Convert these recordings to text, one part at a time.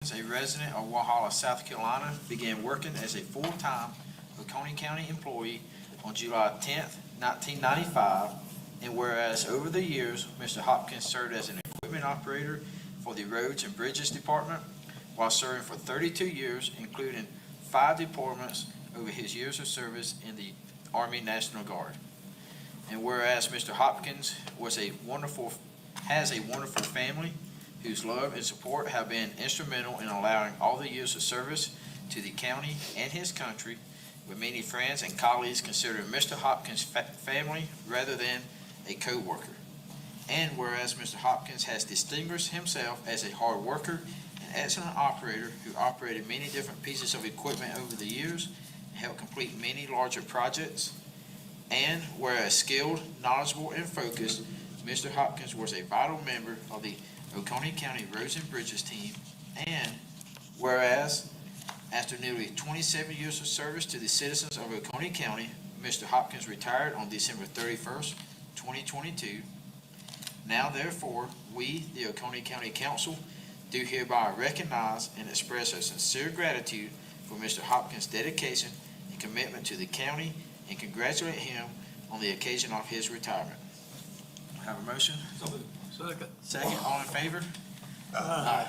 a resident of Walhalla, South Carolina, began working as a full-time Oconee County employee on July 10th, 1995, and whereas over the years, Mr. Hopkins served as an equipment operator for the Roads and Bridges Department while serving for 32 years, including 5 deployments over his years of service in the Army National Guard. And whereas Mr. Hopkins has a wonderful family whose love and support have been instrumental in allowing all the years of service to the county and his country, with many friends and colleagues considering Mr. Hopkins' family rather than a co-worker. And whereas Mr. Hopkins has distinguished himself as a hard worker and excellent operator who operated many different pieces of equipment over the years and helped complete many larger projects. And whereas skilled, knowledgeable, and focused, Mr. Hopkins was a vital member of the Oconee County Roads and Bridges team. And whereas after nearly 27 years of service to the citizens of Oconee County, Mr. Hopkins retired on December 31st, 2022. Now therefore, we, the Oconee County Council, do hereby recognize and express our sincere gratitude for Mr. Hopkins' dedication and commitment to the county and congratulate him on the occasion of his retirement. Have a motion? Second. Second, all in favor? Aye.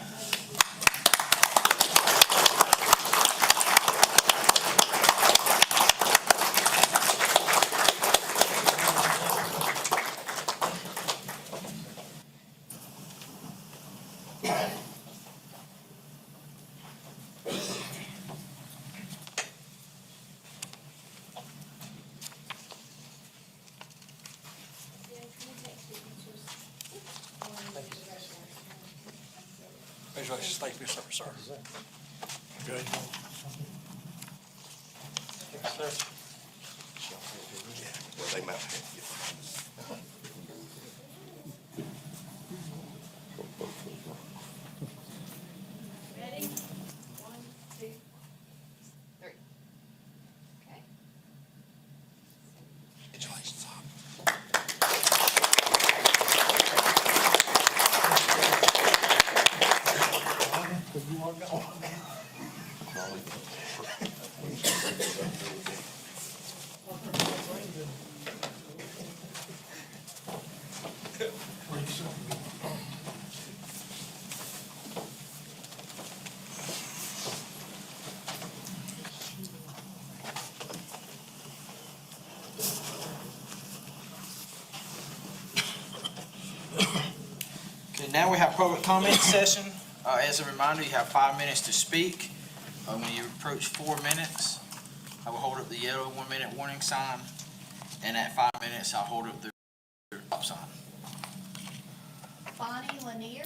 Congratulations. Thank you, sir. Good. Yes, sir. Well, they might have to get Ready? 1, 2, 3. Okay. Congratulations. Okay, now we have public comment session. As a reminder, you have 5 minutes to speak. When you approach 4 minutes, I will hold up the yellow 1-minute warning sign, and at 5 minutes, I'll hold up the stop sign. Bonnie Lanier.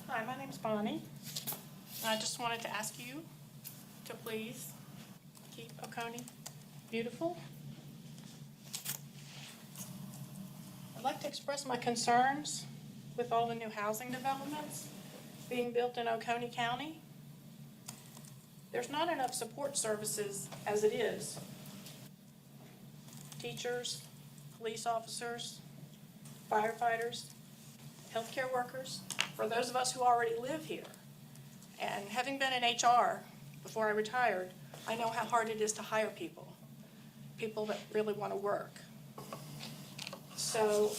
Hi, my name's Bonnie. I just wanted to ask you to please keep Oconee beautiful. I'd like to express my concerns with all the new housing developments being built in Oconee County. There's not enough support services as it is. Teachers, police officers, firefighters, healthcare workers, for those of us who already live here. And having been in HR before I retired, I know how hard it is to hire people that really want to work. So,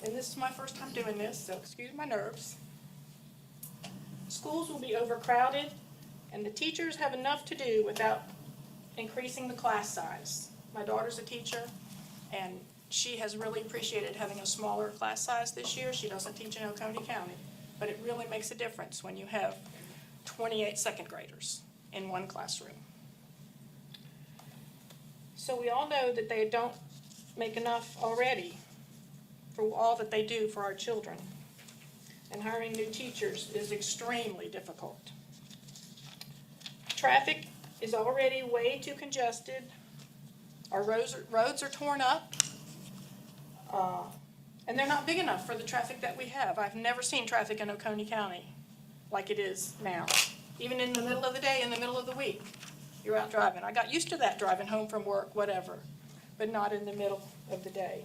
and this is my first time doing this, so excuse my nerves. Schools will be overcrowded, and the teachers have enough to do without increasing the class size. My daughter's a teacher, and she has really appreciated having a smaller class size this year. She doesn't teach in Oconee County, but it really makes a difference when you have 28 second graders in one classroom. So we all know that they don't make enough already for all that they do for our children. And hiring new teachers is extremely difficult. Traffic is already way too congested. Our roads are torn up. And they're not big enough for the traffic that we have. I've never seen traffic in Oconee County like it is now. Even in the middle of the day, in the middle of the week, you're out driving. I got used to that driving home from work, whatever, but not in the middle of the day.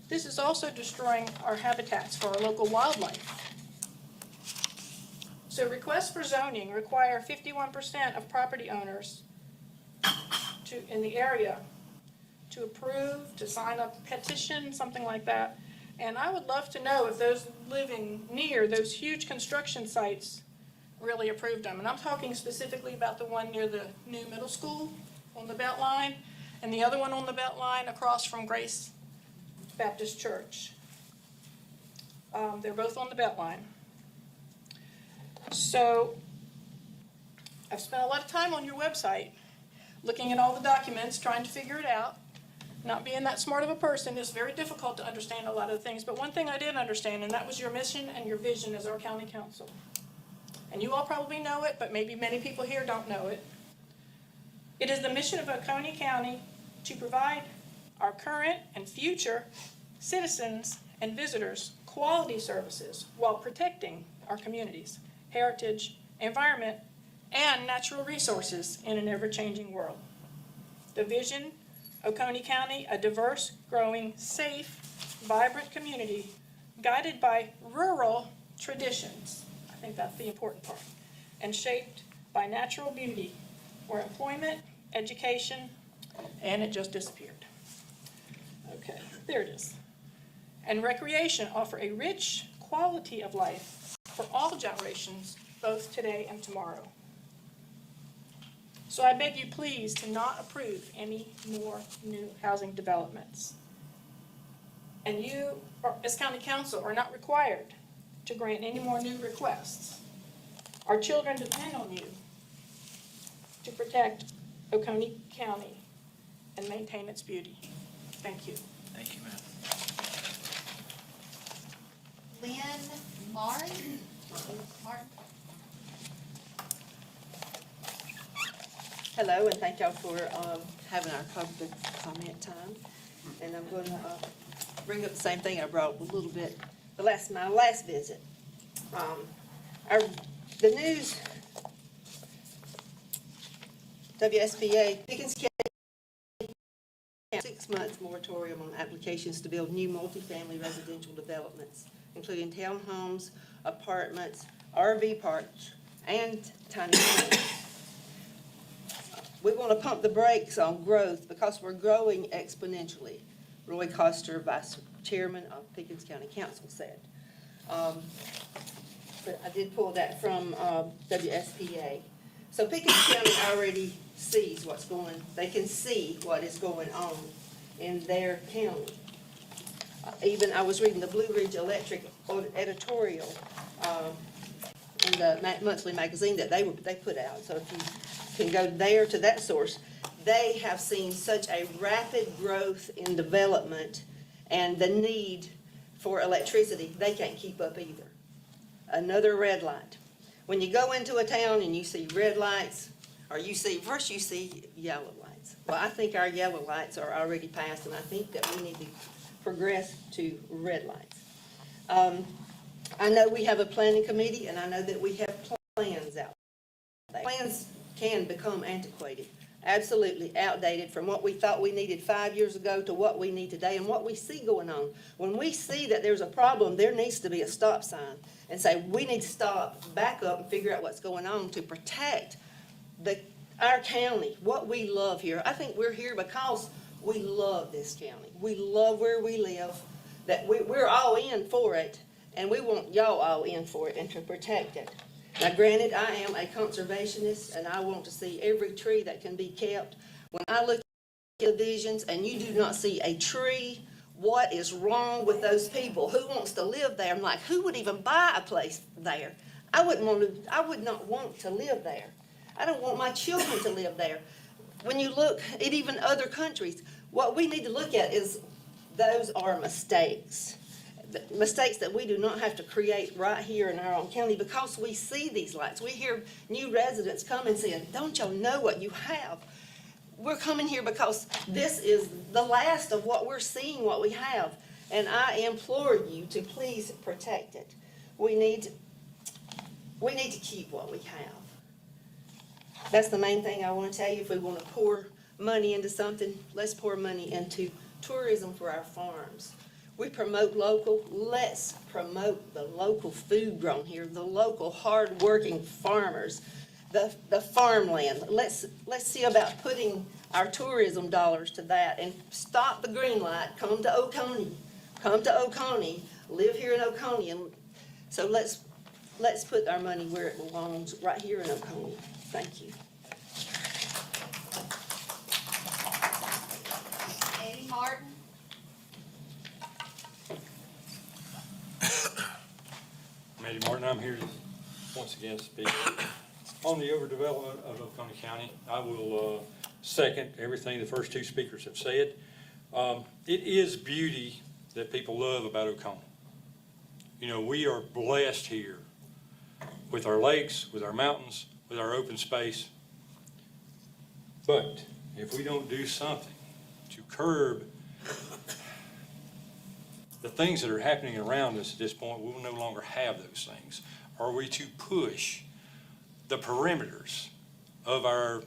This is also destroying our habitats for our local wildlife. So requests for zoning require 51% of property owners in the area to approve, to sign a petition, something like that. And I would love to know if those living near those huge construction sites really approved them. And I'm talking specifically about the one near the new middle school on the Beltline, and the other one on the Beltline across from Grace Baptist Church. They're both on the Beltline. So I've spent a lot of time on your website looking at all the documents, trying to figure it out. Not being that smart of a person, it's very difficult to understand a lot of things. But one thing I did understand, and that was your mission and your vision as our county council. And you all probably know it, but maybe many people here don't know it. It is the mission of Oconee County to provide our current and future citizens and visitors quality services while protecting our communities, heritage, environment, and natural resources in an ever-changing world. The vision, Oconee County, a diverse, growing, safe, vibrant community guided by rural traditions. I think that's the important part. And shaped by natural beauty, where employment, education, and it just disappeared. Okay, there it is. And recreation offer a rich quality of life for all generations, both today and tomorrow. So I beg you please to not approve any more new housing developments. And you, as county council, are not required to grant any more new requests. Our children depend on you to protect Oconee County and maintain its beauty. Thank you. Thank you, ma'am. Lynn Martin. Martin. Hello, and thank y'all for having our public comment time. And I'm going to bring up the same thing I brought up a little bit my last visit. The news, WSBA, Pickens County, 6 months moratorium on applications to build new multifamily residential developments, including townhomes, apartments, RV parks, and tiny homes. We want to pump the brakes on growth because we're growing exponentially, Roy Coster, Vice Chairman of Pickens County Council, said. But I did pull that from WSPA. So Pickens County already sees what's they can see what is going on in their county. Even I was reading the Blue Ridge Electric editorial in the monthly magazine that they put out. So if you can go there to that source, they have seen such a rapid growth in development and the need for electricity, they can't keep up either. Another red light. When you go into a town and you see red lights, or you see yellow lights. Well, I think our yellow lights are already passed, and I think that we need to progress to red lights. I know we have a planning committee, and I know that we have plans out there. Plans can become antiquated, absolutely outdated from what we thought we needed 5 years ago to what we need today and what we see going on. When we see that there's a problem, there needs to be a stop sign and say, we need to stop, back up, and figure out what's going on to protect our county, what we love here. I think we're here because we love this county. We love where we live, that we're all in for it, and we want y'all all in for it and to protect it. Now, granted, I am a conservationist, and I want to see every tree that can be kept. When I look at the visions and you do not see a tree, what is wrong with those people? Who wants to live there? I'm like, who would even buy a place there? I would not want to live there. I don't want my children to live there. When you look at even other countries, what we need to look at is those are mistakes. Mistakes that we do not have to create right here in our own county because we see these lights. We hear new residents come and saying, don't y'all know what you have? We're coming here because this is the last of what we're seeing, what we have. and I implore you to please protect it. We need to keep what we have. That's the main thing I want to tell you. If we want to pour money into something, let's pour money into tourism for our farms. We promote local, let's promote the local food grown here, the local hard-working farmers, the farmland. Let's see about putting our tourism dollars to that and stop the green light. Come to Oconee. Come to Oconee. Live here in Oconee. And so let's put our money where it belongs, right here in Oconee. Thank you. Eddie Martin. I'm Eddie Martin. I'm here to once again speak on the overdevelopment of Oconee County. I will second everything the first two speakers have said. It is beauty that people love about Oconee. You know, we are blessed here with our lakes, with our mountains, with our open space. But if we don't do something to curb the things that are happening around us at this point, we will no longer have those things. Are we to push the perimeters of our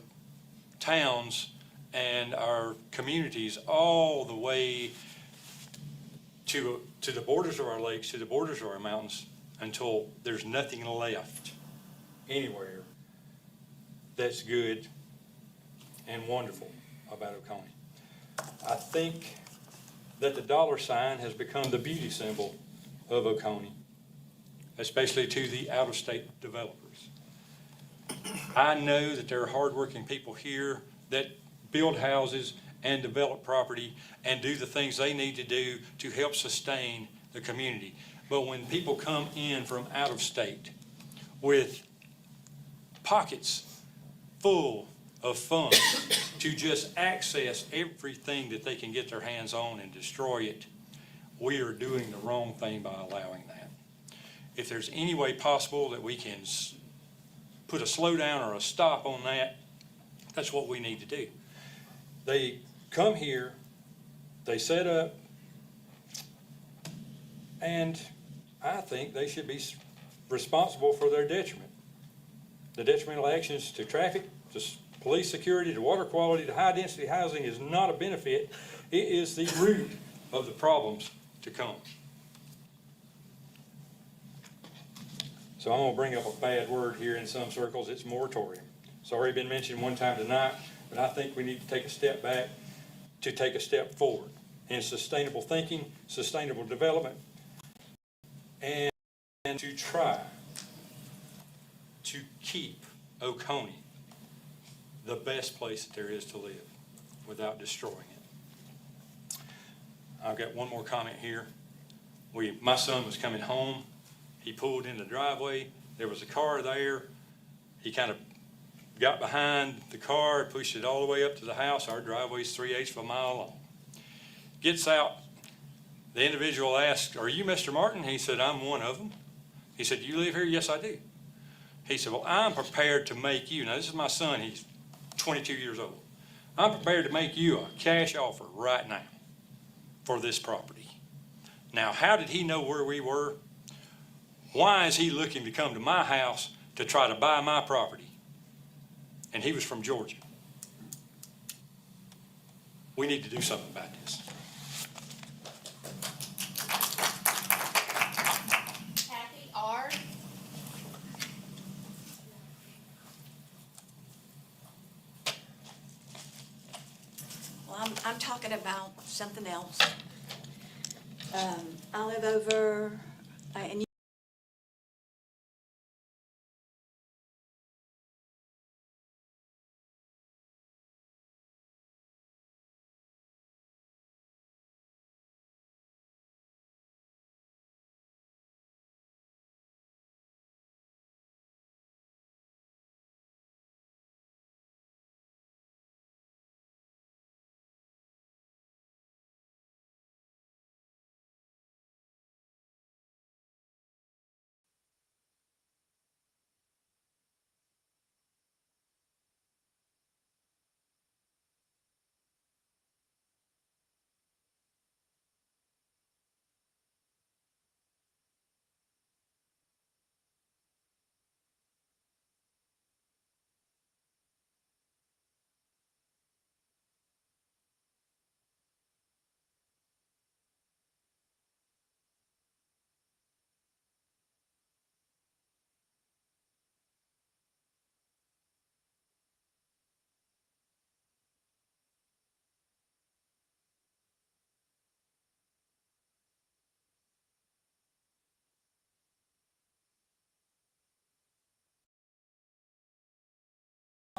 towns and our communities all the way to the borders of our lakes, to the borders of our mountains, until there's nothing left anywhere that's good and wonderful about Oconee? I think that the dollar sign has become the beauty symbol of Oconee, especially to the out-of-state developers. I know that there are hardworking people here that build houses and develop property and do the things they need to do to help sustain the community. But when people come in from out of state with pockets full of funds to just access everything that they can get their hands on and destroy it, we are doing the wrong thing by allowing that. If there's any way possible that we can put a slowdown or a stop on that, that's what we need to do. They come here, they set up, and I think they should be responsible for their detriment. The detrimental actions to traffic, to police security, to water quality, to high-density housing is not a benefit. It is the root of the problems to come. So I'm going to bring up a bad word here in some circles. It's moratorium. It's already been mentioned one time tonight, but I think we need to take a step back to take a step forward in sustainable thinking, sustainable development, and to try to keep Oconee the best place that there is to live without destroying it. I've got one more comment here. My son was coming home. He pulled in the driveway. There was a car there. He kind of got behind the car, pushed it all the way up to the house. Our driveway's 3/8 of a mile long. Gets out. The individual asked, "Are you Mr. Martin?" He said, "I'm one of them." He said, "Do you live here?" "Yes, I do." He said, "Well, I'm prepared to make you," now this is my son, he's 22 years old. "I'm prepared to make you a cash offer right now for this property." Now, how did he know where we were? Why is he looking to come to my house to try to buy my property? And he was from Georgia. We need to do something about this. Kathy R. Well, I'm talking about something else. I live over, and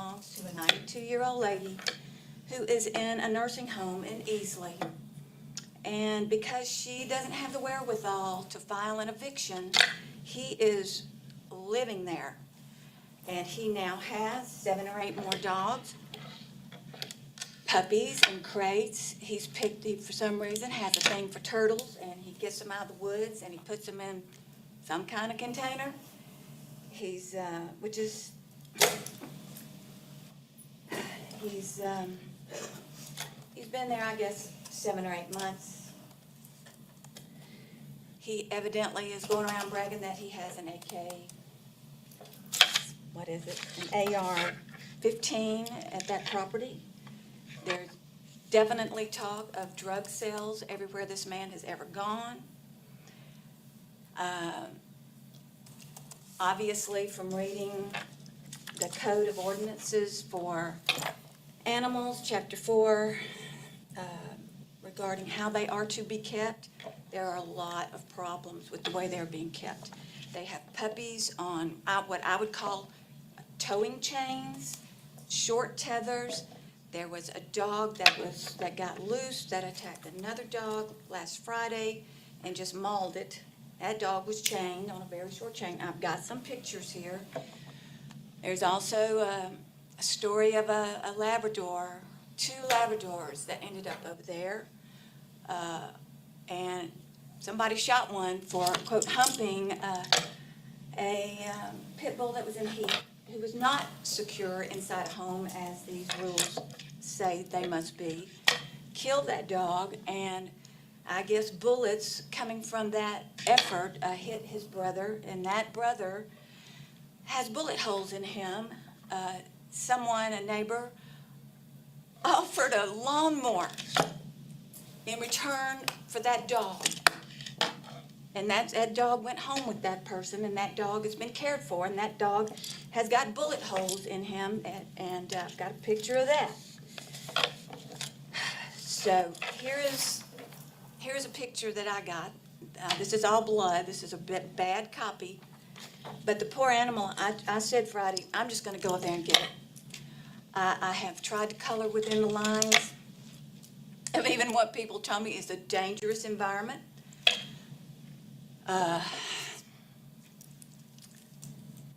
belongs to a 92-year-old lady who is in a nursing home in Easley. And because she doesn't have the wherewithal to file an eviction, he is living there. And he now has 7 or 8 more dogs, puppies and crates. He's picked, he, for some reason, has a thing for turtles, and he gets them out of the woods and he puts them in some kind of container. He's, which is, he's been there, I guess, 7 or 8 months. He evidently is going around bragging that he has an an AR-15 at that property. There's definitely talk of drug sales everywhere this man has ever gone. Obviously, from reading the Code of Ordinances for Animals, Chapter 4, regarding how they are to be kept, there are a lot of problems with the way they're being kept. They have puppies on what I would call towing chains, short tethers. There was a dog that got loose that attacked another dog last Friday and just mauled it. That dog was chained on a very short chain. I've got some pictures here. There's also a story of a Labrador, 2 Labradors that ended up over there. And somebody shot one for, quote, humping a pit bull that was in heat, who was not secure inside a home as these rules say they must be. Killed that dog, and I guess bullets coming from that effort hit his brother, and that brother has bullet holes in him. Someone, a neighbor, offered a lawnmower in return for that dog. And that dog went home with that person, and that dog has been cared for, and that dog has got bullet holes in him, and I've got a picture of that. So here's a picture that I got. This is all blood. This is a bit bad copy. But the poor animal, I said Friday, I'm just going to go up there and get it. I have tried to color within the lines of even what people told me is a dangerous environment.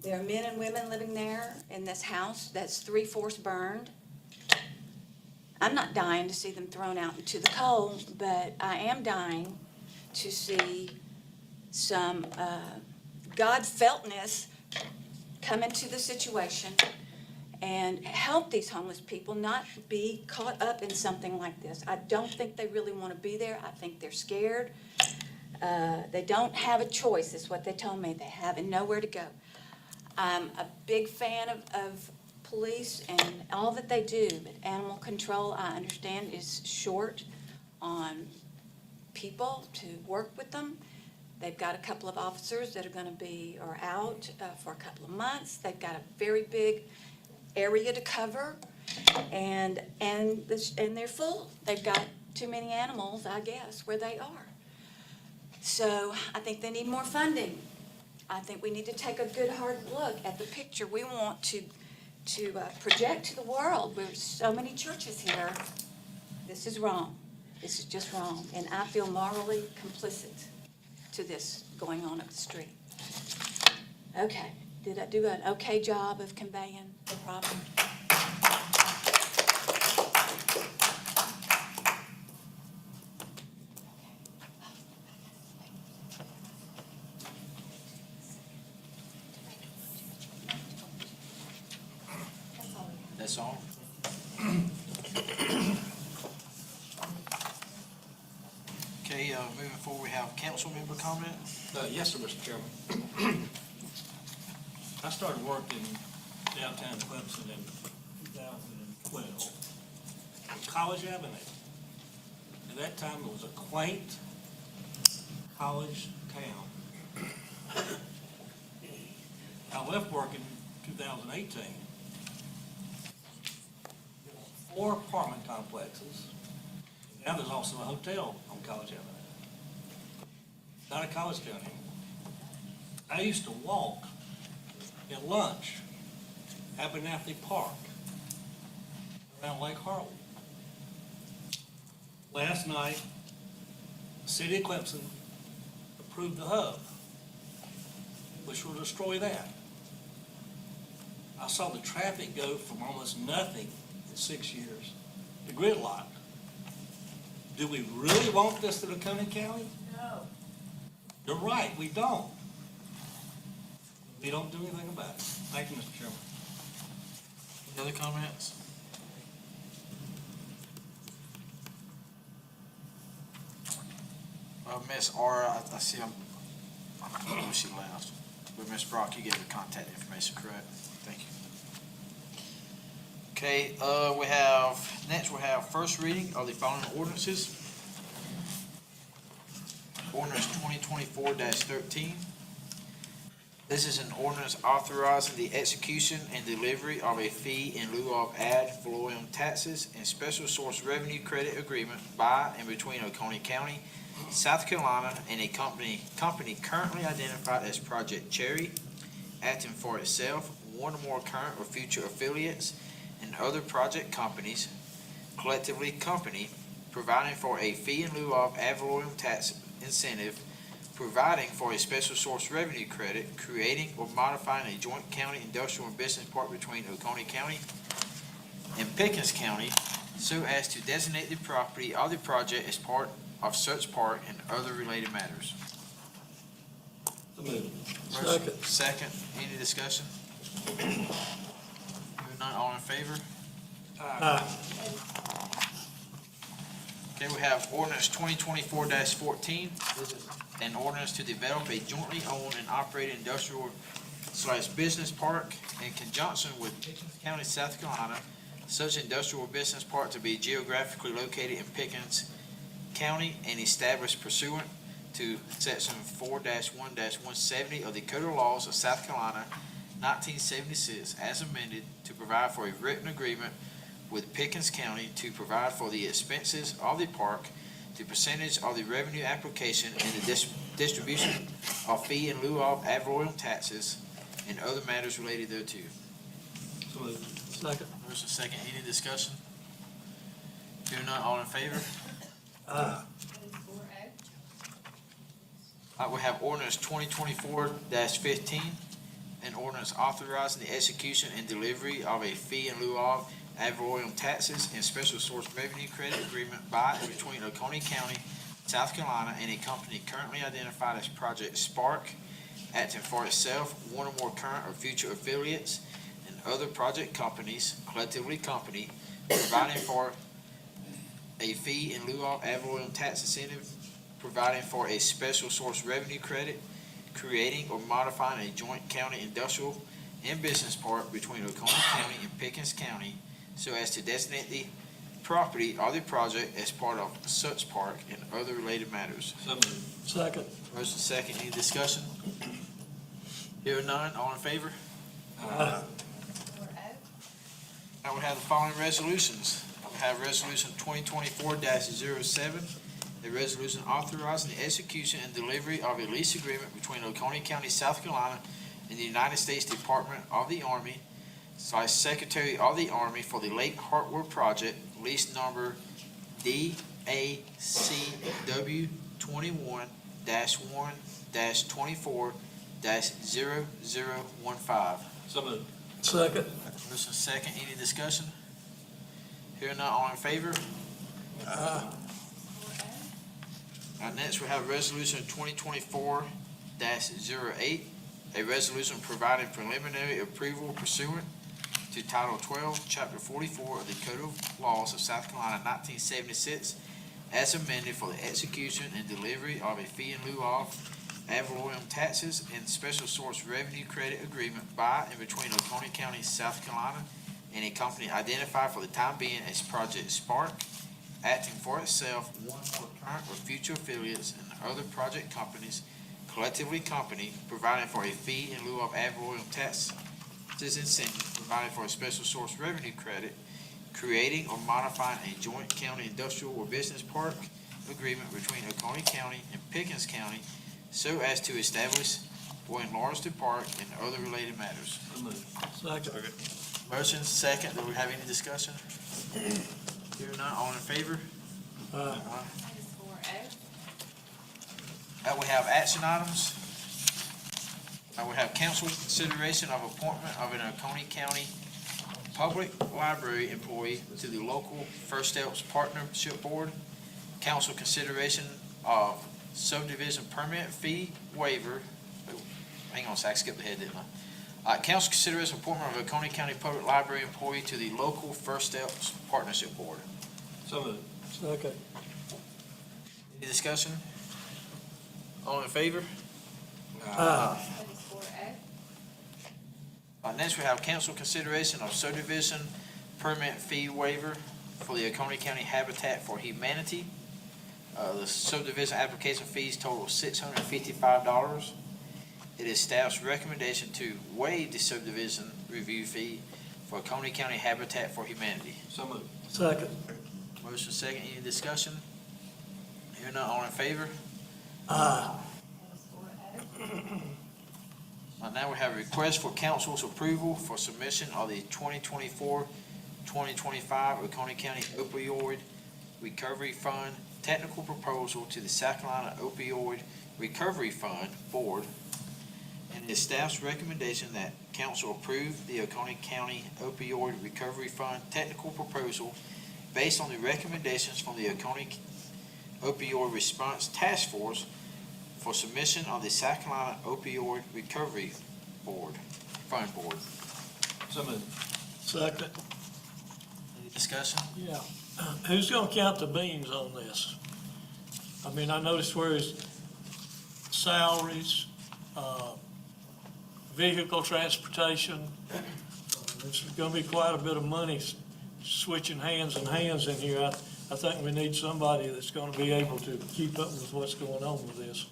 There are men and women living there in this house that's 3/4 burned. I'm not dying to see them thrown out into the cold, but I am dying to see some God-feltness come into the situation and help these homeless people not be caught up in something like this. I don't think they really want to be there. I think they're scared. They don't have a choice, is what they told me. They have nowhere to go. I'm a big fan of police and all that they do, but animal control, I understand, is short on people to work with them. They've got a couple of officers that are out for a couple of months. They've got a very big area to cover, and they're full. They've got too many animals, I guess, where they are. So I think they need more funding. I think we need to take a good hard look at the picture we want to project to the world. There's so many churches here. This is wrong. This is just wrong. And I feel morally complicit to this going on up the street. Okay. Did I do an okay job of conveying the problem? That's all? Okay, moving forward, we have council member comment. Yes, sir, Mr. Chairman. I started working downtown Clemson in 2012 on College Avenue. At that time, it was a quaint college town. I left work in 2018. 4 apartment complexes. Now there's also a hotel on College Avenue. Not a college town anymore. I used to walk at lunch, Abernathy Park, around Lake Hartwell. Last night, the city of Clemson approved the hub, which will destroy that. I saw the traffic go from almost nothing in 6 years to gridlock. Do we really want this to Oconee County? No. You're right, we don't. We don't do anything about it. Thank you, Mr. Chairman. Any other comments? Miss Aura, I see I don't know if she left, but Miss Brock, you gave her contact information, correct? Thank you. Okay, next we have first reading of the following ordinances. Ordinance 2024-13. This is an ordinance authorizing the execution and delivery of a fee in lieu of ad valorem taxes and special source revenue credit agreement by and between Oconee County, South Carolina, and a company currently identified as Project Cherry, acting for itself, one or more current or future affiliates, and other project companies, collectively company, providing for a fee in lieu of ad valorem tax incentive, providing for a special source revenue credit, creating or modifying a joint county industrial and business park between Oconee County and Pickens County, so as to designate the property of the project as part of such park and other related matters. Motion, second, any discussion? Hearing none, all in favor? Okay, we have ordinance 2024-14. This is an ordinance to develop a jointly owned and operated industrial/business park in conjunction with Pickens County, South Carolina. Such industrial business park to be geographically located in Pickens County and established pursuant to section 4-1-170 of the Code of Laws of South Carolina, 1976, as amended, to provide for a written agreement with Pickens County to provide for the expenses of the park, the percentage of the revenue application, and the distribution of fee in lieu of ad valorem taxes and other matters related thereto. So moved. Second. Motion second, any discussion? Hearing none, all in favor? We have ordinance 2024-15, an ordinance authorizing the execution and delivery of a fee in lieu of ad valorem taxes and special source revenue credit agreement by and between Oconee County, South Carolina, and a company currently identified as Project Spark, acting for itself, one or more current or future affiliates, and other project companies, collectively company, providing for a fee in lieu of ad valorem tax incentive, providing for a special source revenue credit, creating or modifying a joint county industrial and business park between Oconee County and Pickens County, so as to designate the property of the project as part of such park and other related matters. So moved. Second. Motion second, any discussion? Hearing none, all in favor? Now we have the following resolutions. We have resolution 2024-07, a resolution authorizing the execution and delivery of a lease agreement between Oconee County, South Carolina, and the United States Department of the Army / Secretary of the Army for the Lake Hartwell project, lease number DACW 21-1-24-0015. So moved. Second. Motion second, any discussion? Hearing none, all in favor? Next, we have resolution 2024-08, a resolution providing preliminary approval pursuant to Title 12, Chapter 44 of the Code of Laws of South Carolina, 1976, as amended for the execution and delivery of a fee in lieu of ad valorem taxes and special source revenue credit agreement by and between Oconee County, South Carolina, and a company identified for the time being as Project Spark, acting for itself, one or current or future affiliates, and other project companies, collectively company, providing for a fee in lieu of ad valorem taxes incentive, providing for a special source revenue credit, creating or modifying a joint county industrial or business park agreement between Oconee County and Pickens County, so as to establish or enlarge the park and other related matters. So moved. Second. Motion second, do we have any discussion? Hearing none, all in favor? That is 4-0. Now we have action items. Now we have council consideration of appointment of an Oconee County Public Library employee to the local First Steps Partnership Board. Council consideration of subdivision permit fee waiver. Oh, hang on a sec, I skipped ahead, didn't I? Council consideration appointment of Oconee County Public Library employee to the local First Steps Partnership Board. So moved. Second. Any discussion? All in favor? That is 4-0. Next, we have council consideration of subdivision permit fee waiver for the Oconee County Habitat for Humanity. The subdivision application fees total $655. It is staff's recommendation to waive the subdivision review fee for Oconee County Habitat for Humanity. So moved. Second. Motion second, any discussion? Hearing none, all in favor? Aye. That is 4-0. Now we have a request for council's approval for submission of the 2024-2025 Oconee County Opioid Recovery Fund technical proposal to the South Carolina Opioid Recovery Fund Board. And it is staff's recommendation that council approve the Oconee County Opioid Recovery Fund technical proposal based on the recommendations from the Oconee Opioid Response Task Force for submission of the South Carolina Opioid Recovery Fund Board. So moved. Second. Any discussion? Yeah. Who's gonna count the beans on this? I mean, I noticed where his salaries, vehicle transportation, there's gonna be quite a bit of money switching hands and hands in here. I think we need somebody that's gonna be able to keep up with what's going on with this.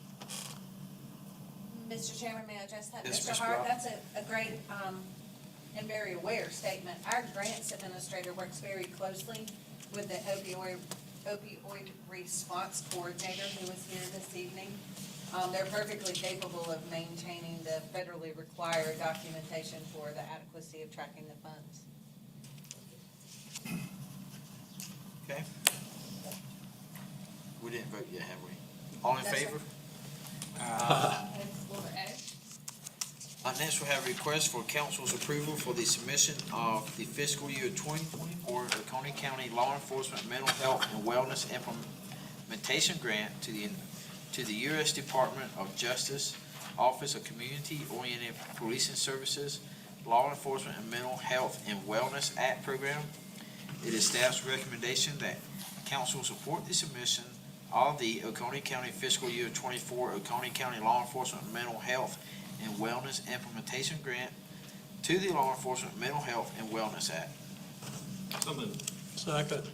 Mr. Chairman, may I address that? Yes, Mr. Ms. Hart, Brown. that's a great and very aware statement. Our grants administrator works very closely with the opioid response coordinator who is here this evening. They're perfectly capable of maintaining the federally required documentation for the adequacy of tracking the funds. Okay. We didn't vote yet, have we? All in No, sir. favor? That is 4-0. Next, we have a request for council's approval for the submission of the fiscal year 2024 Oconee County Law Enforcement Mental Health and Wellness Implementation Grant to the U.S. Department of Justice, Office of Community-Oriented Policing Services, Law Enforcement and Mental Health and Wellness Act Program. It is staff's recommendation that council support the submission of the Oconee County Fiscal Year 24 Oconee County Law Enforcement Mental Health and Wellness Implementation Grant to the Law Enforcement Mental Health and Wellness Act. So moved. Second.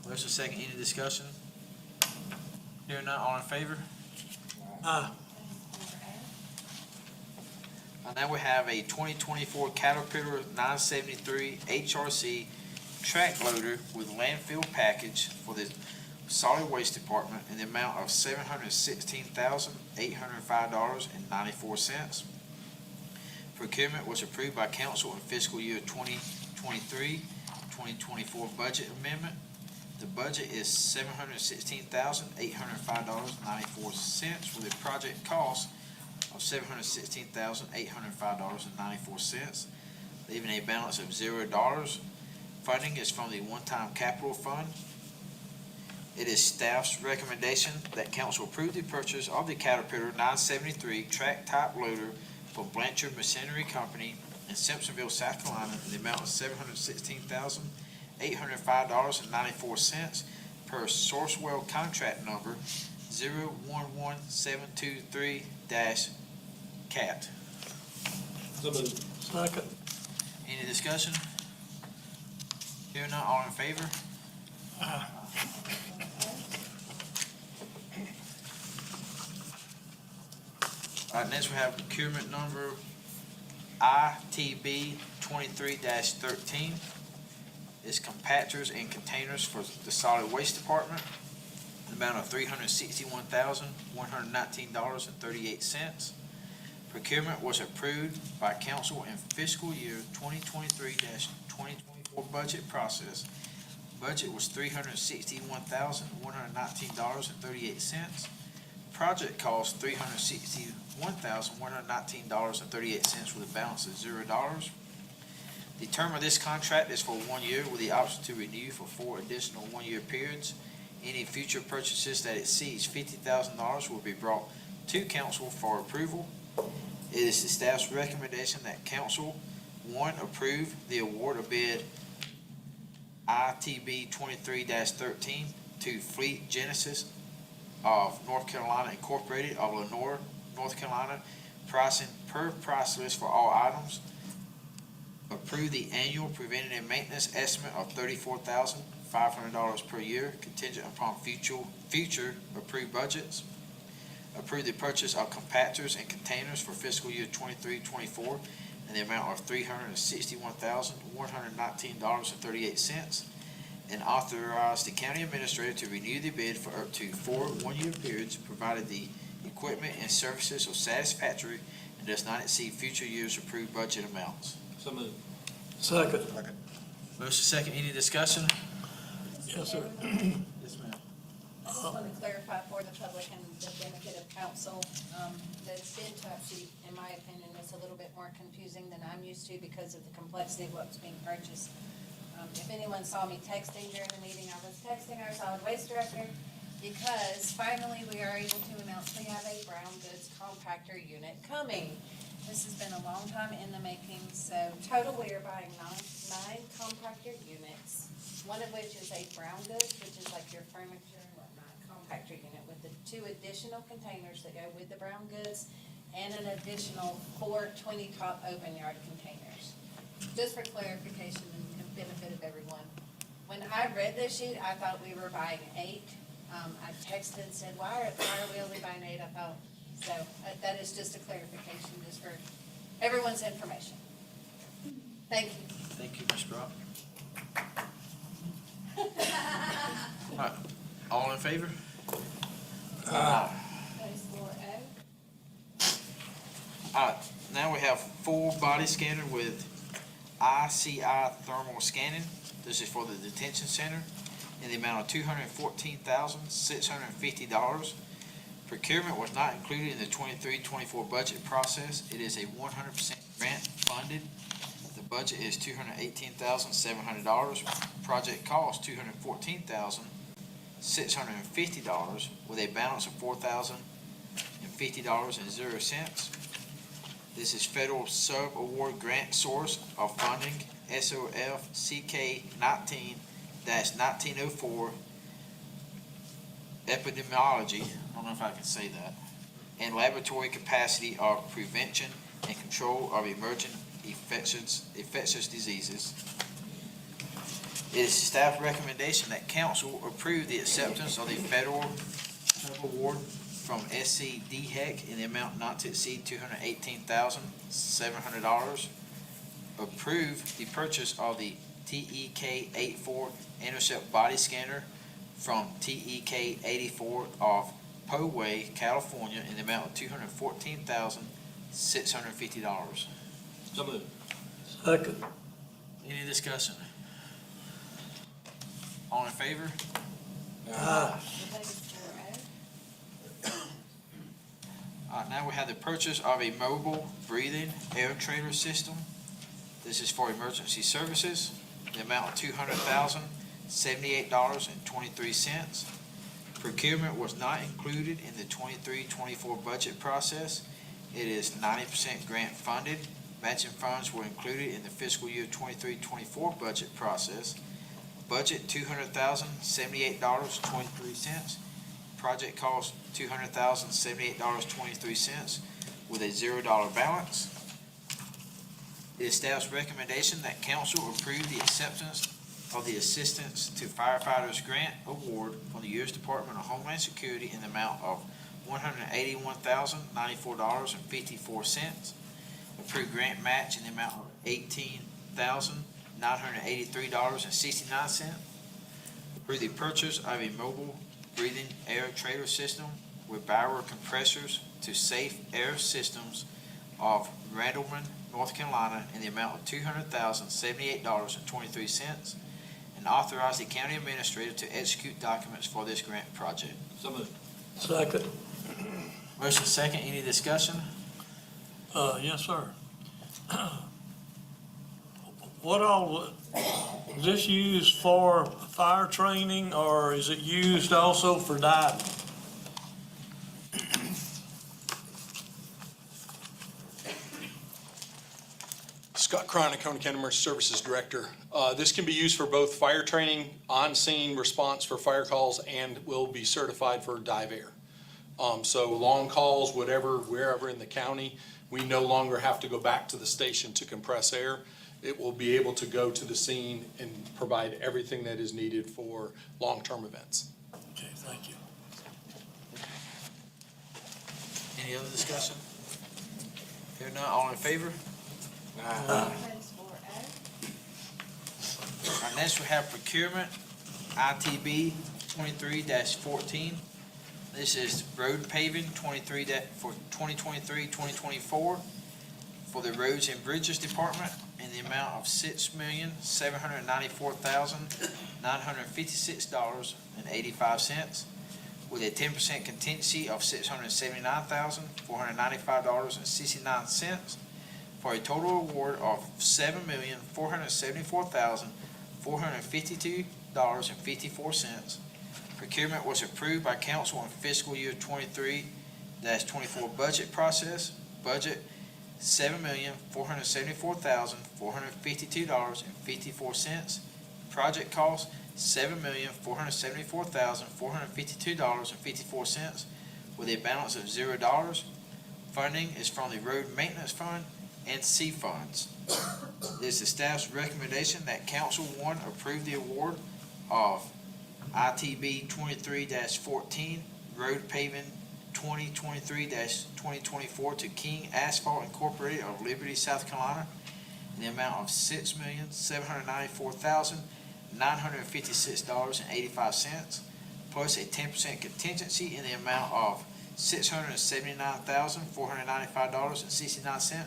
Motion second, any discussion? Hearing none, all in favor? Aye. Now we have a 2024 Caterpillar 973 HRC track loader with landfill package for the Solid Waste Department in the amount of $716,805.94. Procurement was approved by council in fiscal year 2023-2024 budget amendment. The budget is $716,805.94 with a project cost of $716,805.94, leaving a balance of $0. Funding is from the one-time capital fund. It is staff's recommendation that council approve the purchase of the Caterpillar 973 track type loader from Blanchard Machinery Company in Simpsonville, South Carolina, in the amount of $716,805.94 per Sourcewell contract number 011723-CAT. So moved. Second. Any discussion? Hearing none, all in favor? Aye. All right, next we have procurement number ITB 23-13. It's compactors and containers for the Solid Waste Department, the amount of $361,119.38. Procurement was approved by council in fiscal year 2023-2024 budget process. Budget was $361,119.38. Project cost $361,119.38 with a balance of $0. The term of this contract is for 1 year with the option to renew for 4 additional one-year periods. Any future purchases that exceeds $50,000 will be brought to council for approval. It is the staff's recommendation that council, 1, approve the award of bid ITB 23-13 to Fleet Genesis of North Carolina Incorporated of Lenore, North Carolina, pricing per price list for all items. Approve the annual preventative maintenance estimate of $34,500 per year contingent upon future approved budgets. Approve the purchase of compactors and containers for fiscal year 23-24 in the amount of $361,119.38. And authorize the county administrator to renew the bid for up to 4 one-year periods, provided the equipment and services are satisfactory and does not exceed future years' approved budget amounts. So moved. Second. Motion second, any discussion? Yes, sir. Yes, ma'am. I just want to clarify for the public and the benefit of council, the bid top sheet, in my opinion, is a little bit more confusing than I'm used to because of the complexity of what's being purchased. If anyone saw me texting during the meeting, I was texting our solid waste director because finally we are able to announce we have a brown goods compactor unit coming. This has been a long time in the making, so total we are buying nine compactor units, one of which is a brown goods, which is like your furniture and whatnot, compactor unit with the 2 additional containers that go with the brown goods and an additional 4 20-top open yard containers. Just for clarification and benefit of everyone. When I read this sheet, I thought we were buying 8. I texted and said, why are we only buying 8? I thought, so that is just a clarification, just for everyone's information. Thank you. Thank you, Ms. Brock. All right, all in favor? Aye. That is for O. All right, now we have full body scanner with ICI thermal scanning. This is for the detention center in the amount of $214,650. Procurement was not included in the 23-24 budget process. It is a 100% grant funded. The budget is $218,700. Project cost $214,650 with a balance of $4,050.00. This is federal sub-award grant source of funding, SOF CK 19-1904, epidemiology, I don't know if I can say that, and laboratory capacity of prevention and control of emerging infectious diseases. It is staff recommendation that council approve the acceptance of the federal sub-award from SC DHEC in the amount not to exceed $218,700. Approve the purchase of the TEK 84 Intercept body scanner from TEK 84 of Poway, California in the amount of $214,650. So moved. Second. Any discussion? All in favor? Aye. That is for O. All right, now we have the purchase of a mobile breathing air trailer system. This is for emergency services. The amount of $200,078.23. Procurement was not included in the 23-24 budget process. It is 90% grant funded. Matching funds were included in the fiscal year 23-24 budget process. Budget $200,078.23. Project cost $200,078.23 with a $0 balance. It is staff's recommendation that council approve the acceptance of the Assistance to Firefighters Grant Award from the U.S. Department of Homeland Security in the amount of $181,094.54. Approved grant match in the amount of $18,983.69. Approve the purchase of a mobile breathing air trailer system with Bauer compressors to Safe Air Systems of Randleman, North Carolina, in the amount of $200,078.23, and authorize the county administrator to execute documents for this grant project. So moved. Second. Motion second, any discussion? Yes, sir. What all, is this used for fire training, or is it used also for diving? Scott Crine, Oconee County Emergency Services Director. This can be used for both fire training, on-scene response for fire calls, and will be certified for dive air. So long calls, whatever, wherever in the county, we no longer have to go back to the station to compress air. It will be able to go to the scene and provide everything that is needed for long-term events. Okay, thank you. Any other discussion? Hearing none, all in favor? Case 4A. All right, next we have procurement, ITB 23-14. This is road paving for 2023-2024 for the Roads and Bridges Department in the amount of $6,794,956.85, with a 10% contingency of $679,495.69, for a total award of $7,474,452.54. Procurement was approved by council in fiscal year 23-24 budget process. Budget $7,474,452.54. Project cost $7,474,452.54, with a balance of $0. Funding is from the Road Maintenance Fund and C funds. It is the staff's recommendation that Council 1 approve the award of ITB 23-14 road paving 2023-2024 to King Asphalt Incorporated of Liberty, South Carolina, in the amount of $6,794,956.85, plus a 10% contingency in the amount of $679,495.69,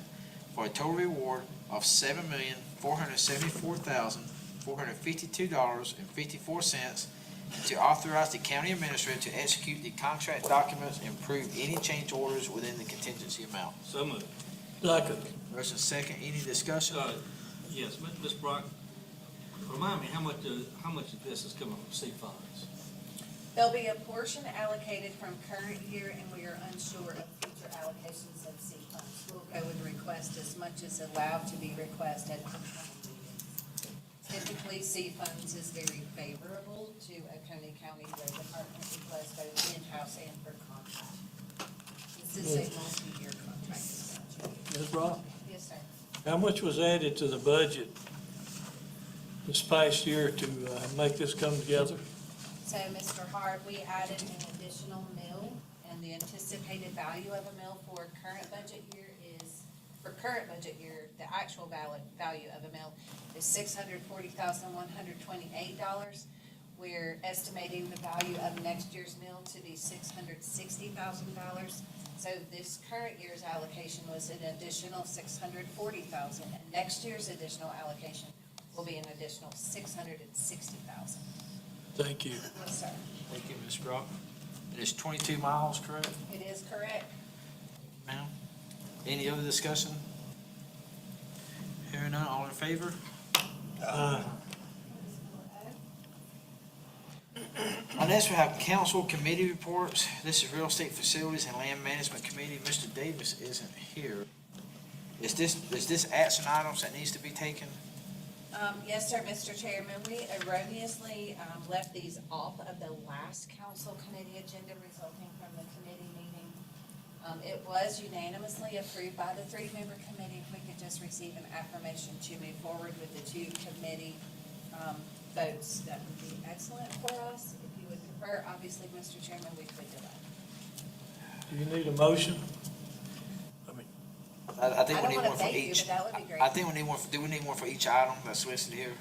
for a total reward of $7,474,452.54, and to authorize the county administrator to execute the contract documents and approve any change orders within the contingency amount. So moved. Second. Motion second, any discussion? Yes, Ms. Brock, remind me, how much of this is coming from C funds? There'll be a portion allocated from current year, and we are unsure of future allocations of C funds. We'll go with request as much as allowed to be requested. Typically, C funds is very favorable to Oconee County Road Department request both in-house and for contract. This is a multi-year contract, essentially. Ms. Rock, Yes, sir. how much was added to the budget this past year to make this come together? So, Mr. Hart, we added an additional mill, and the anticipated value of a mill for current budget year is, the actual value of a mill is $640,128. We're estimating the value of next year's mill to be $660,000. So this current year's allocation was an additional $640,000, and next year's additional allocation will be an additional $660,000. Thank you. Yes, sir. Thank you, Ms. Brock. It is 22 miles, correct, It is correct. ma'am? Any other discussion? Hearing none, all in favor? Next, we have council committee reports. This is Real Estate Facilities and Land Management Committee. Mr. Davis isn't here. Is this action items that needs to be taken? Yes, sir, Mr. Chairman, we erroneously left these off of the last council committee agenda resulting from the committee meeting. It was unanimously approved by the three-member committee. If we could just receive an affirmation to move forward with the two committee votes, that would be excellent for us. If you would prefer, obviously, Mr. Chairman, we could do that. Do you need a motion? I think I we don't need wanna one for beg you, each. but that would be great. I think we need one, do we need one for each item that's listed here?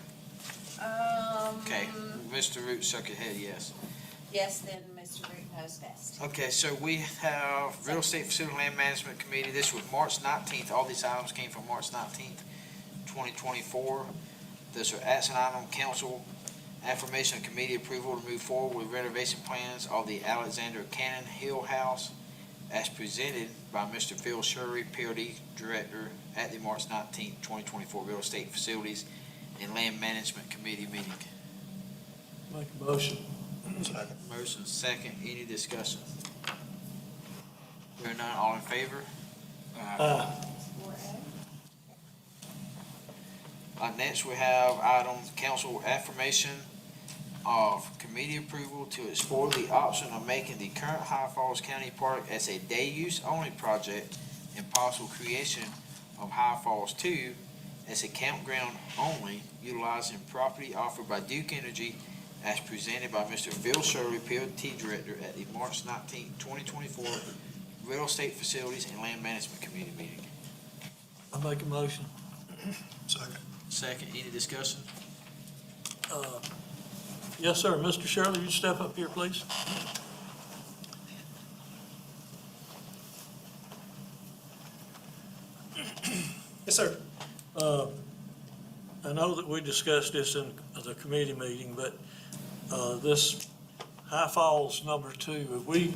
Okay, Mr. Root, shook his head, yes. Yes, then Mr. Root, no. knows best. Okay, so we have Real Estate Facility Land Management Committee. This was March 19th. All these items came from March 19th, 2024. Those are action item, council affirmation of committee approval to move forward with renovation plans of the Alexander Cannon Hill House as presented by Mr. Phil Shurry, PRD Director at the March 19th, 2024 Real Estate Facilities and Land Management Committee meeting. Make a motion. Motion second, any discussion? Hearing none, all in favor? Next, we have item council affirmation of committee approval to explore the option of making the current High Falls County Park as a day-use only project and possible creation of High Falls 2 as a campground only, utilizing property offered by Duke Energy as presented by Mr. Phil Shirley, POT Director at the March 19, 2024 Real Estate Facilities and Land Management Committee meeting. I make a motion. Second, any discussion? Yes, sir. Mr. Shirley, you step up here, please. Yes, sir. I know that we discussed this in the committee meeting, but this High Falls number 2, have we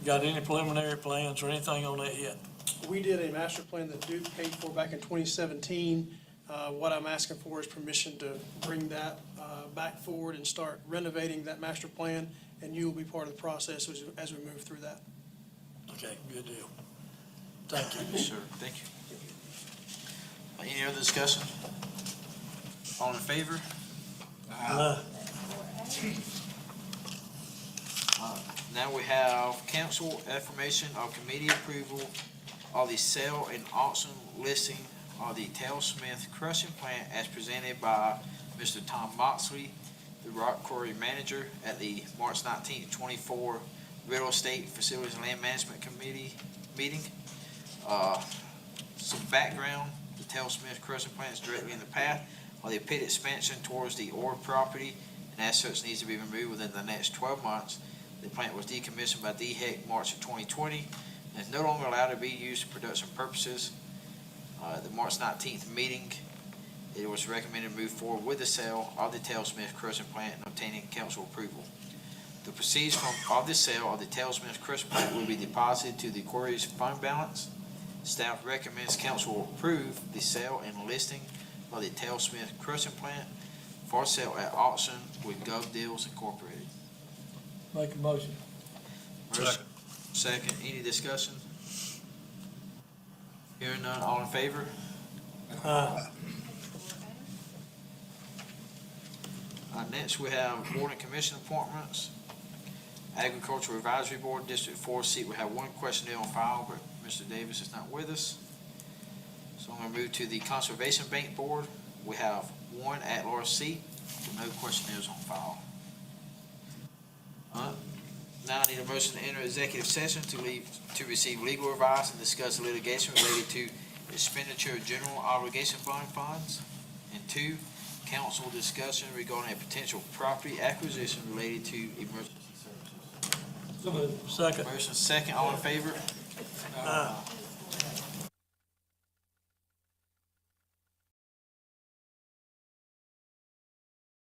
got any preliminary plans or anything on that yet? We did a master plan that Duke paid for back in 2017. What I'm asking for is permission to bring that back forward and start renovating that master plan, and you will be part of the process as we move through that. Okay, good deal. Thank you. Yes, sir, thank you. Any other discussion? All in favor? Now we have council affirmation of committee approval of the sale and auction listing of the Tel Smith crushing plant as presented by Mr. Tom Moxley, the rock quarry manager at the March 19th, 24 Real Estate Facilities and Land Management Committee meeting. Some background, the Tel Smith crushing plant is directly in the path of the pit expansion towards the ore property, and as such needs to be removed within the next 12 months. The plant was decommissioned by DHEC March of 2020 and is no longer allowed to be used for production purposes. The March 19th meeting, it was recommended to move forward with the sale of the Tel Smith crushing plant and obtaining council approval. The proceeds of the sale of the Tel Smith crushing plant will be deposited to the quarry's fund balance. Staff recommends council approve the sale and listing of the Tel Smith crushing plant for sale at auction with Gov Deals Incorporated. Make a motion. Second, any discussion? Hearing none, all in favor? Next, we have board and commission appointments. Agricultural Advisory Board, District 4 seat, we have one questionnaire on file, but Mr. Davis is not with us. So I'm gonna move to the Conservation Bank Board. We have one at-large seat, with no questionnaires on file. Now I need a motion to enter executive session to receive legal advice and discuss litigation related to expenditure of general obligation bond funds. And 2, council discussion regarding a potential property acquisition related to emergency services. Second. Motion second, all in favor?